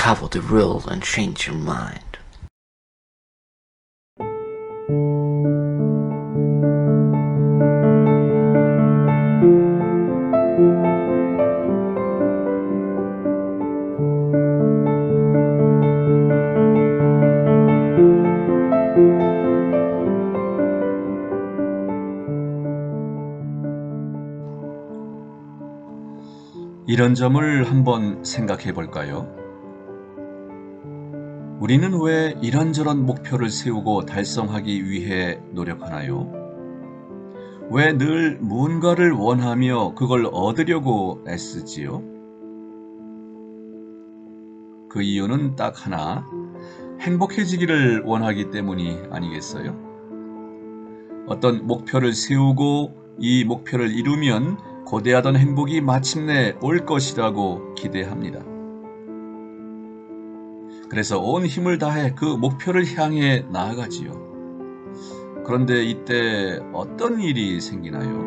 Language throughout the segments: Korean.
uncover the real and change your mind. 이런 점을 한번 생각해 볼까요? 우리는 왜 이런저런 목표를 세우고 달성하기 위해 노력하나요? 왜 늘 무언가를 원하며 그걸 얻으려고 애쓰지요? 그 이유는 딱 하나, 행복해지기를 원하기 때문이 아니겠어요? 어떤 목표를 세우고 이 목표를 이루면 고대하던 행복이 마침내 올 것이라고 기대합니다. 그래서 온 힘을 다해 그 목표를 향해 나아가지요. 그런데 이때 어떤 일이 생기나요?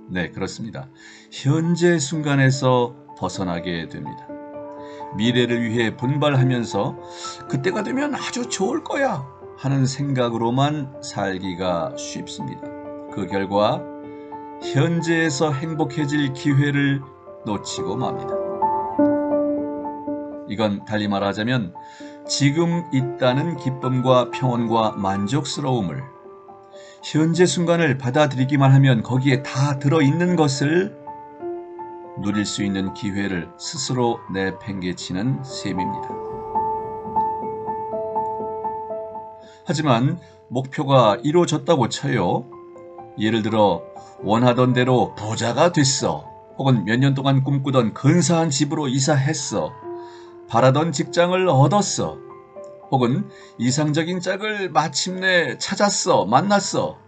네, 그렇습니다. 현재 순간에서 벗어나게 됩니다. 미래를 위해 분발하면서 그때가 되면 아주 좋을 거야 하는 생각으로만 살기가 쉽습니다. 그 결과 현재에서 행복해질 기회를 놓치고 맙니다. 이건 달리 말하자면 지금 있다는 기쁨과 평온과 만족스러움을, 현재 순간을 받아들이기만 하면 거기에 다 들어있는 것을 누릴 수 있는 기회를 스스로 내팽개치는 셈입니다. 하지만 목표가 이루어졌다고 쳐요. 예를 들어 원하던 대로 부자가 됐어. 혹은 몇 년 동안 꿈꾸던 근사한 집으로 이사했어. 바라던 직장을 얻었어. 혹은 이상적인 짝을 마침내 찾았어. 만났어.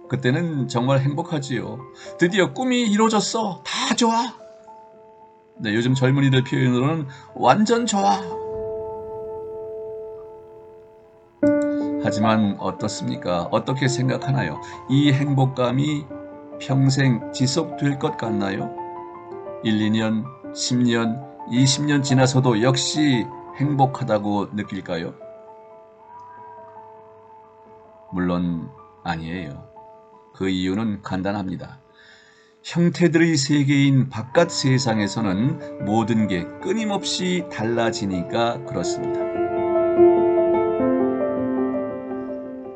그때는 정말 행복하지요. 드디어 꿈이 이루어졌어. 다 좋아. 네, 요즘 젊은이들 표현으로는 완전 좋아. 하지만 어떻습니까? 어떻게 생각하나요? 이 행복감이 평생 지속될 것 같나요? 1, 2년, 10년, 20년 지나서도 역시 행복하다고 느낄까요? 물론 아니에요. 그 이유는 간단합니다. 형태들의 세계인 바깥 세상에서는 모든 게 끊임없이 달라지니까 그렇습니다.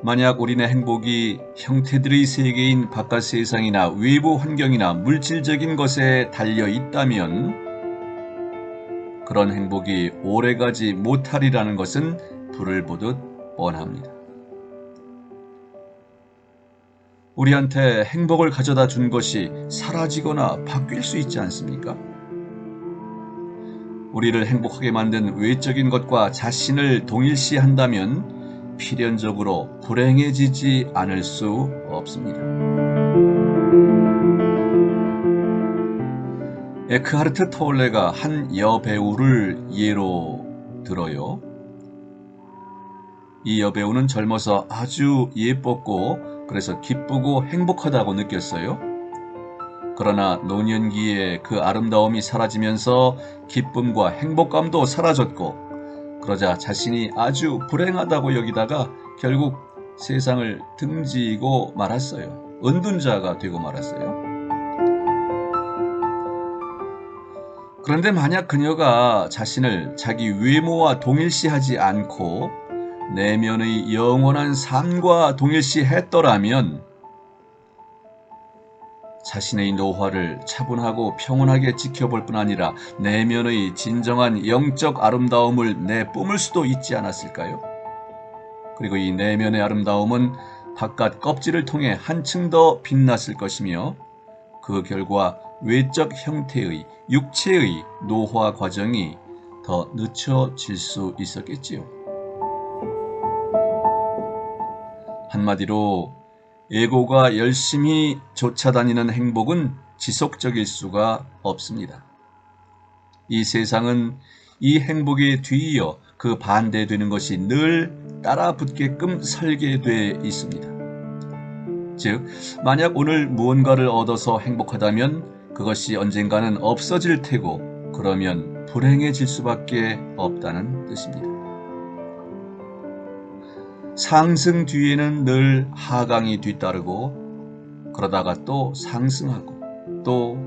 만약 우리네 행복이 형태들의 세계인 바깥 세상이나 외부 환경이나 물질적인 것에 달려 있다면 그런 행복이 오래가지 못하리라는 것은 불을 보듯 뻔합니다. 우리한테 행복을 가져다 준 것이 사라지거나 바뀔 수 있지 않습니까? 우리를 행복하게 만든 외적인 것과 자신을 동일시한다면 필연적으로 불행해지지 않을 수 없습니다. 에크하르트 톨레가 한 여배우를 예로 들어요. 이 여배우는 젊어서 아주 예뻤고 그래서 기쁘고 행복하다고 느꼈어요. 그러나 노년기에 그 아름다움이 사라지면서 기쁨과 행복감도 사라졌고 그러자 자신이 아주 불행하다고 여기다가 결국 세상을 등지고 말았어요. 은둔자가 되고 말았어요. 그런데 만약 그녀가 자신을 자기 외모와 동일시하지 않고 내면의 영원한 삶과 동일시했더라면 자신의 노화를 차분하고 평온하게 지켜볼 뿐 아니라 내면의 진정한 영적 아름다움을 내뿜을 수도 있지 않았을까요? 그리고 이 내면의 아름다움은 바깥 껍질을 통해 한층 더 빛났을 것이며 그 결과 외적 형태의 육체의 노화 과정이 더 늦춰질 수 있었겠지요. 한마디로 에고가 열심히 쫓아다니는 행복은 지속적일 수가 없습니다. 이 세상은 이 행복에 뒤이어 그 반대되는 것이 늘 따라붙게끔 설계되어 있습니다. 즉, 만약 오늘 무언가를 얻어서 행복하다면 그것이 언젠가는 없어질 테고 그러면 불행해질 수밖에 없다는 뜻입니다. 상승 뒤에는 늘 하강이 뒤따르고 그러다가 또 상승하고 또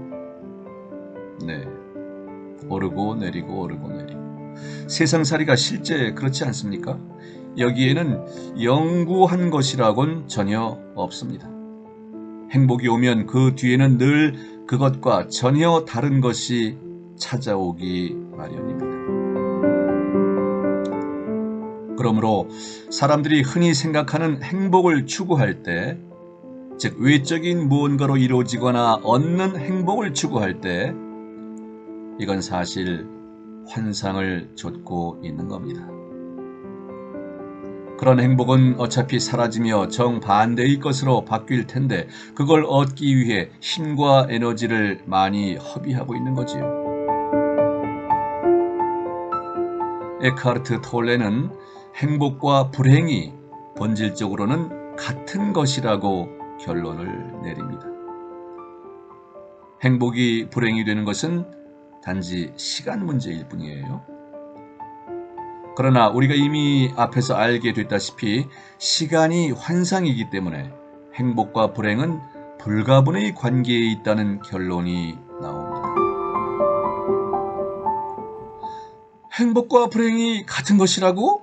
오르고 내리고 오르고 내리고 세상살이가 실제 그렇지 않습니까? 여기에는 영구한 것이라곤 전혀 없습니다. 행복이 오면 그 뒤에는 늘 그것과 전혀 다른 것이 찾아오기 마련입니다. 그러므로 사람들이 흔히 생각하는 행복을 추구할 때, 즉 외적인 무언가로 이루어지거나 얻는 행복을 추구할 때 이건 사실 환상을 좇고 있는 겁니다. 그런 행복은 어차피 사라지며 정반대의 것으로 바뀔 텐데 그걸 얻기 위해 힘과 에너지를 많이 허비하고 있는 거지요. 에크하르트 톨레는 행복과 불행이 본질적으로는 같은 것이라고 결론을 내립니다. 행복이 불행이 되는 것은 단지 시간 문제일 뿐이에요. 그러나 우리가 이미 앞에서 알게 됐다시피 시간이 환상이기 때문에 행복과 불행은 불가분의 관계에 있다는 결론이 나옵니다. 행복과 불행이 같은 것이라고?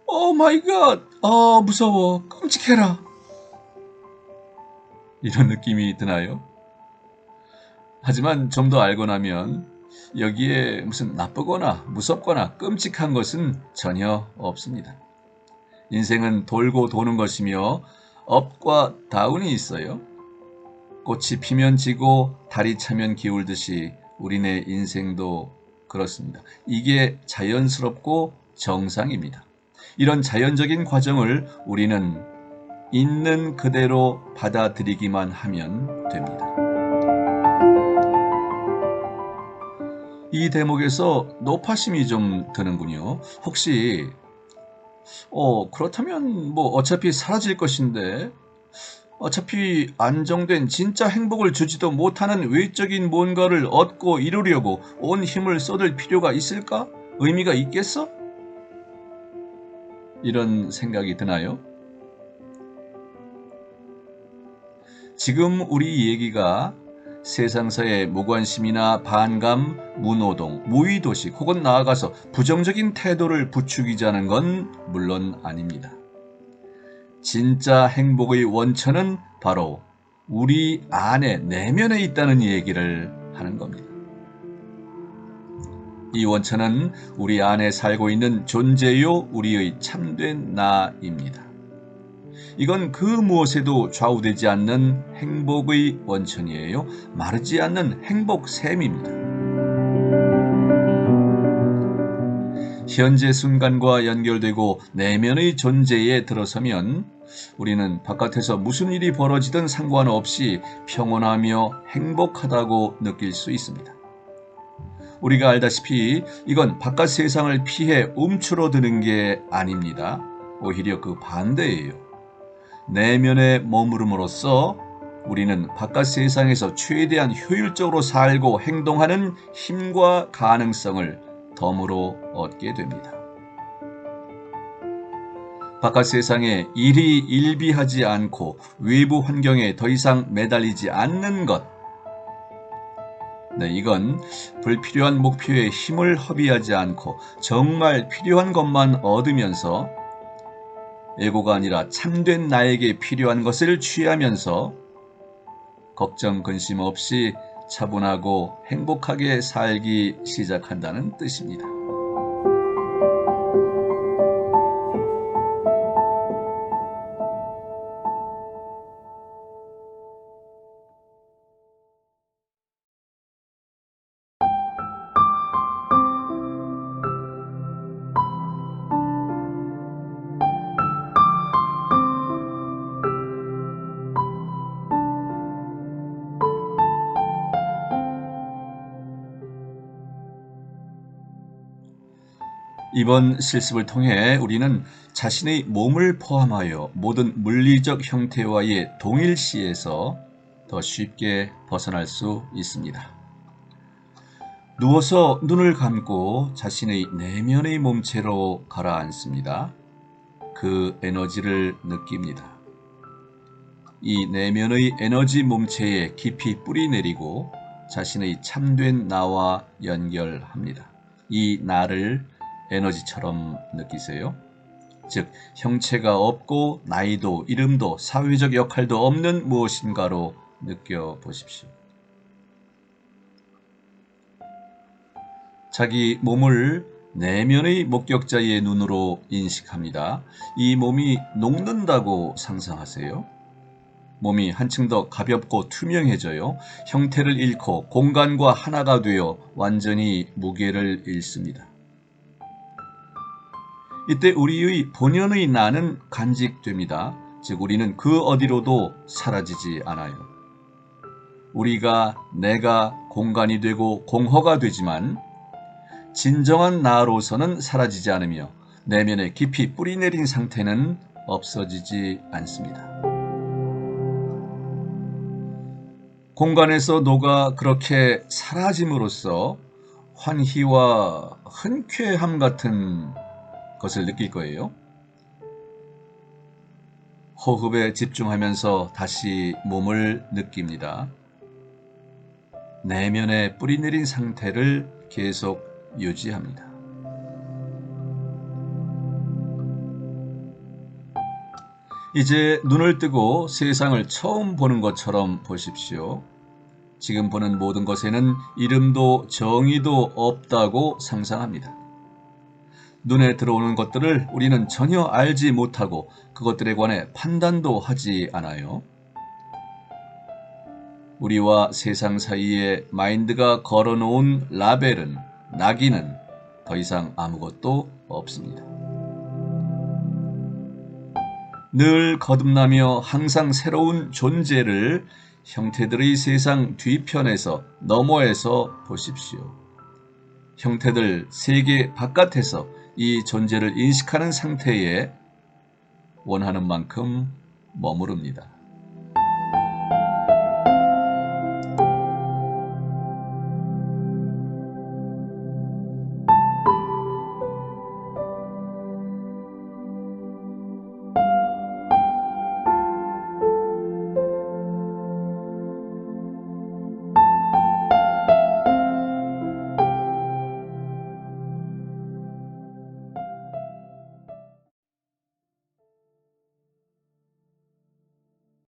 오 마이 갓! 무서워. 끔찍해라. 이런 느낌이 드나요? 하지만 좀 더 알고 나면 여기에 무슨 나쁘거나 무섭거나 끔찍한 것은 전혀 없습니다. 인생은 돌고 도는 것이며 업과 다운이 있어요. 꽃이 피면 지고 달이 차면 기울듯이 우리네 인생도 그렇습니다. 이게 자연스럽고 정상입니다. 이런 자연적인 과정을 우리는 있는 그대로 받아들이기만 하면 됩니다. 이 대목에서 노파심이 좀 드는군요. 혹시 그렇다면 어차피 사라질 것인데 어차피 안정된 진짜 행복을 주지도 못하는 외적인 뭔가를 얻고 이루려고 온 힘을 쏟을 필요가 있을까? 의미가 있겠어? 이런 생각이 드나요? 지금 우리 얘기가 세상사의 무관심이나 반감, 무노동, 무의도식 혹은 나아가서 부정적인 태도를 부추기자는 건 물론 아닙니다. 진짜 행복의 원천은 바로 우리 안에 내면에 있다는 얘기를 하는 겁니다. 이 원천은 우리 안에 살고 있는 존재요 우리의 참된 나입니다. 이건 그 무엇에도 좌우되지 않는 행복의 원천이에요. 마르지 않는 행복샘입니다. 현재 순간과 연결되고 내면의 존재에 들어서면 우리는 바깥에서 무슨 일이 벌어지든 상관없이 평온하며 행복하다고 느낄 수 있습니다. 우리가 알다시피 이건 바깥 세상을 피해 움츠러드는 게 아닙니다. 오히려 그 반대예요. 내면에 머무름으로써 우리는 바깥 세상에서 최대한 효율적으로 살고 행동하는 힘과 가능성을 덤으로 얻게 됩니다. 바깥 세상에 일이 일비하지 않고 외부 환경에 더 이상 매달리지 않는 것, 이건 불필요한 목표에 힘을 허비하지 않고 정말 필요한 것만 얻으면서 에고가 아니라 참된 나에게 필요한 것을 취하면서 걱정 근심 없이 차분하고 행복하게 살기 시작한다는 뜻입니다. 이번 실습을 통해 우리는 자신의 몸을 포함하여 모든 물리적 형태와의 동일시에서 더 쉽게 벗어날 수 있습니다. 누워서 눈을 감고 자신의 내면의 몸체로 가라앉습니다. 그 에너지를 느낍니다. 이 내면의 에너지 몸체에 깊이 뿌리 내리고 자신의 참된 나와 연결합니다. 이 나를 에너지처럼 느끼세요. 즉 형체가 없고 나이도 이름도 사회적 역할도 없는 무엇인가로 느껴보십시오. 자기 몸을 내면의 목격자의 눈으로 인식합니다. 이 몸이 녹는다고 상상하세요. 몸이 한층 더 가볍고 투명해져요. 형태를 잃고 공간과 하나가 되어 완전히 무게를 잃습니다. 이때 우리의 본연의 나는 간직됩니다. 즉 우리는 그 어디로도 사라지지 않아요. 우리가 내가 공간이 되고 공허가 되지만 진정한 나로서는 사라지지 않으며 내면에 깊이 뿌리 내린 상태는 없어지지 않습니다. 공간에서 너가 그렇게 사라짐으로써 환희와 흔쾌함 같은 것을 느낄 거예요. 호흡에 집중하면서 다시 몸을 느낍니다. 내면에 뿌리 내린 상태를 계속 유지합니다. 이제 눈을 뜨고 세상을 처음 보는 것처럼 보십시오. 지금 보는 모든 것에는 이름도 정의도 없다고 상상합니다. 눈에 들어오는 것들을 우리는 전혀 알지 못하고 그것들에 관해 판단도 하지 않아요. 우리와 세상 사이에 마인드가 걸어놓은 라벨은, 낙인은 더 이상 아무것도 없습니다. 늘 거듭나며 항상 새로운 존재를 형태들의 세상 뒤편에서, 너머에서 보십시오. 형태들 세계 바깥에서 이 존재를 인식하는 상태에 원하는 만큼 머무릅니다.